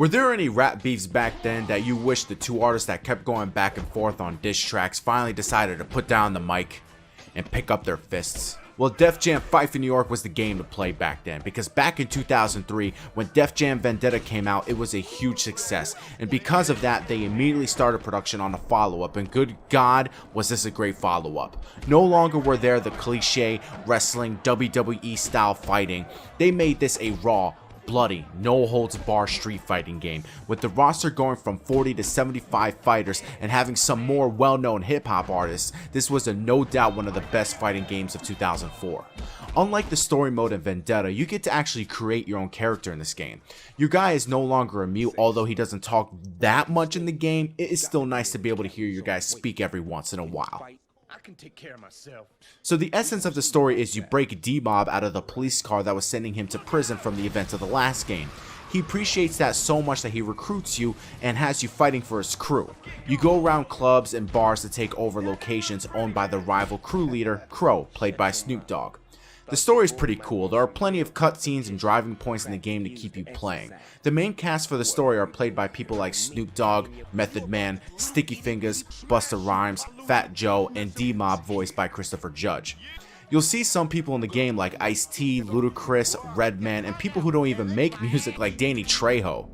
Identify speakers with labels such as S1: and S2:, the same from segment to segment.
S1: Were there any rap beefs back then that you wish the two artists that kept going back and forth on diss tracks finally decided to put down the mic and pick up their fists? Well, Def Jam Fight for New York was the game to play back then, because back in 2003, when Def Jam Vendetta came out, it was a huge success, and because of that, they immediately started production on a follow-up, and good God, was this a great follow-up. No longer were there the cliche wrestling WWE style fighting. They made this a raw, bloody, no-holds-bar street fighting game, with the roster going from 40 to 75 fighters and having some more well-known hip-hop artists. This was no doubt one of the best fighting games of 2004. Unlike the story mode in Vendetta, you get to actually create your own character in this game. Your guy is no longer a mute, although he doesn't talk that much in the game. It is still nice to be able to hear your guy speak every once in a while.
S2: I can take care of myself.
S1: So the essence of the story is you break D-Mob out of the police car that was sending him to prison from the events of the last game. He appreciates that so much that he recruits you and has you fighting for his crew. You go around clubs and bars to take over locations owned by the rival crew leader, Crow, played by Snoop Dogg. The story is pretty cool. There are plenty of cutscenes and driving points in the game to keep you playing. The main cast for the story are played by people like Snoop Dogg, Method Man, Sticky Fingers, Busta Rhymes, Fat Joe, and D-Mob voiced by Christopher Judge. You'll see some people in the game like Ice-T, Ludacris, Redman, and people who don't even make music like Danny Trejo.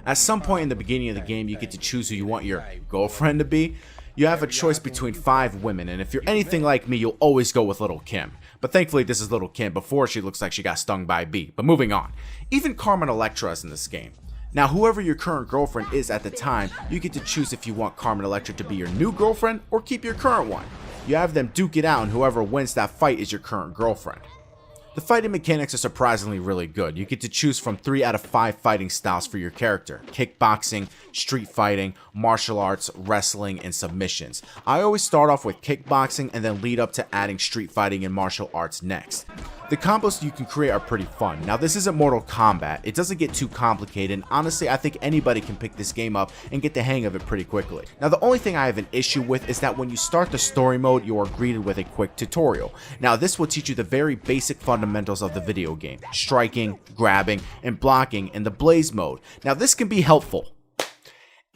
S1: At some point in the beginning of the game, you get to choose who you want your girlfriend to be. You have a choice between 5 women, and if you're anything like me, you'll always go with Little Kim. But thankfully this is Little Kim before she looks like she got stung by a bee. But moving on. Even Carmen Electra is in this game. Now whoever your current girlfriend is at the time, you get to choose if you want Carmen Electra to be your new girlfriend or keep your current one. You have them duke it out and whoever wins that fight is your current girlfriend. The fighting mechanics are surprisingly really good. You get to choose from 3 out of 5 fighting styles for your character: kickboxing, street fighting, martial arts, wrestling, and submissions. I always start off with kickboxing and then lead up to adding street fighting and martial arts next. The combos you can create are pretty fun. Now this isn't Mortal Kombat, it doesn't get too complicated, and honestly I think anybody can pick this game up and get the hang of it pretty quickly. Now the only thing I have an issue with is that when you start the story mode you are greeted with a quick tutorial. Now this will teach you the very basic fundamentals of the video game: striking, grabbing, and blocking in the blaze mode. Now this can be helpful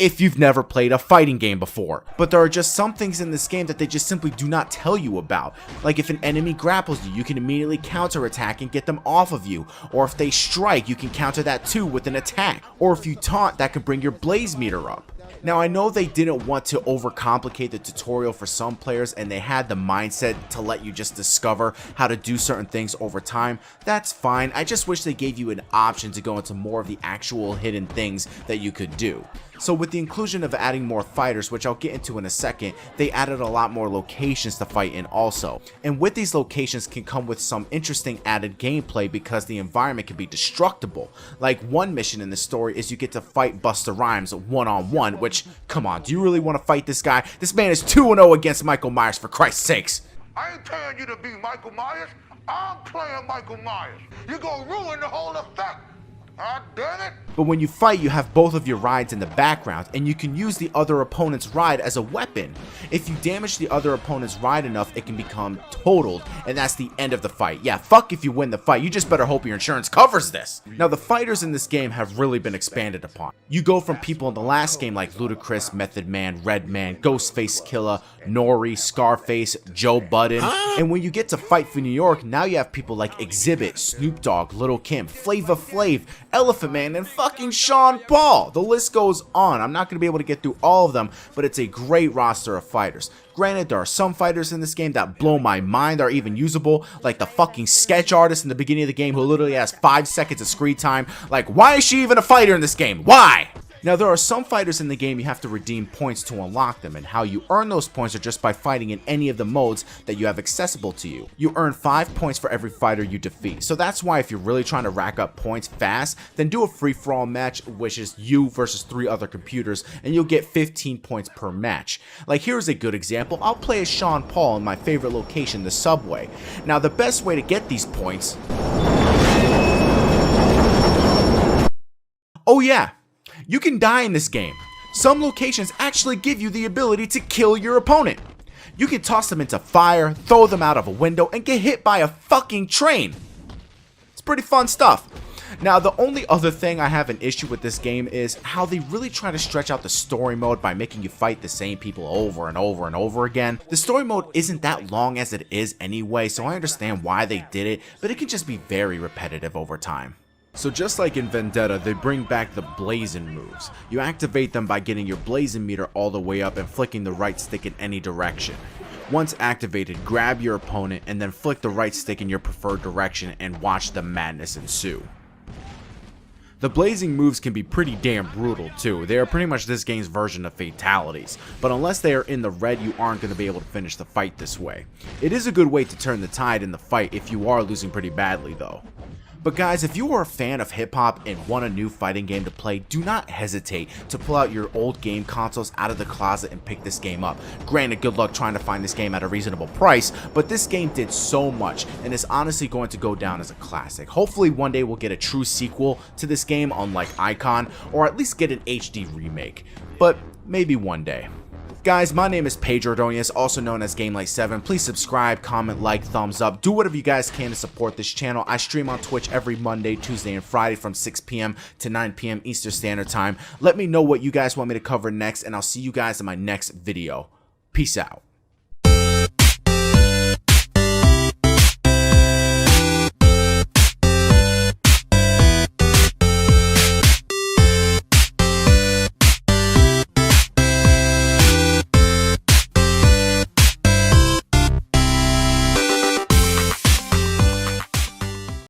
S1: if you've never played a fighting game before, but there are just some things in this game that they just simply do not tell you about. Like if an enemy grapples you, you can immediately counterattack and get them off of you, or if they strike, you can counter that too with an attack, or if you taunt, that can bring your blaze meter up. Now I know they didn't want to overcomplicate the tutorial for some players and they had the mindset to let you just discover how to do certain things over time. That's fine, I just wish they gave you an option to go into more of the actual hidden things that you could do. So with the inclusion of adding more fighters, which I'll get into in a second, they added a lot more locations to fight in also. And with these locations can come with some interesting added gameplay because the environment can be destructible. Like one mission in the story is you get to fight Busta Rhymes one-on-one, which, come on, do you really want to fight this guy? This man is 2-0 against Michael Myers, for Christ's sakes.
S3: I ain't telling you to be Michael Myers. I'm playing Michael Myers. You're gonna ruin the whole effect. God damn it!
S1: But when you fight, you have both of your rides in the background, and you can use the other opponent's ride as a weapon. If you damage the other opponent's ride enough, it can become totaled, and that's the end of the fight. Yeah, fuck if you win the fight, you just better hope your insurance covers this. Now, the fighters in this game have really been expanded upon. You go from people in the last game like Ludacris, Method Man, Redman, Ghostface Killah, Nori, Scarface, Joe Budden, and when you get to Fight for New York, now you have people like Exhibit, Snoop Dogg, Lil Kim, Flavor Flav, Elephant Man, and fucking Sean Paul. The list goes on. I'm not going to be able to get through all of them, but it's a great roster of fighters. Granted, there are some fighters in this game that blow my mind, are even usable, like the fucking sketch artist in the beginning of the game who literally has 5 seconds of screen time. Like, why is she even a fighter in this game? Why? Now, there are some fighters in the game you have to redeem points to unlock them, and how you earn those points are just by fighting in any of the modes that you have accessible to you. You earn 5 points for every fighter you defeat, so that's why if you're really trying to rack up points fast, then do a free-for-all match, which is you versus 3 other computers, and you'll get 15 points per match. Like, here's a good example. I'll play as Sean Paul in my favorite location, the subway. Now, the best way to get these points... Oh yeah! You can die in this game. Some locations actually give you the ability to kill your opponent. You can toss them into fire, throw them out of a window, and get hit by a fucking train. It's pretty fun stuff. Now, the only other thing I have an issue with this game is how they really try to stretch out the story mode by making you fight the same people over and over and over again. The story mode isn't that long as it is anyway, so I understand why they did it, but it can just be very repetitive over time. So just like in Vendetta, they bring back the blazing moves. You activate them by getting your blazing meter all the way up and flicking the right stick in any direction. Once activated, grab your opponent and then flick the right stick in your preferred direction and watch the madness ensue. The blazing moves can be pretty damn brutal too. They are pretty much this game's version of fatalities, but unless they are in the red, you aren't going to be able to finish the fight this way. It is a good way to turn the tide in the fight if you are losing pretty badly though. But guys, if you are a fan of hip hop and want a new fighting game to play, do not hesitate to pull out your old game consoles out of the closet and pick this game up. Granted, good luck trying to find this game at a reasonable price, but this game did so much and is honestly going to go down as a classic. Hopefully one day we'll get a true sequel to this game unlike Icon, or at least get an HD remake, but maybe one day. Guys, my name is Pedro Ordonez, also known as Gamelight 7. Please subscribe, comment, like, thumbs up. Do whatever you guys can to support this channel. I stream on Twitch every Monday, Tuesday, and Friday from 6 p.m. to 9 p.m. Eastern Standard Time. Let me know what you guys want me to cover next, and I'll see you guys in my next video. Peace out.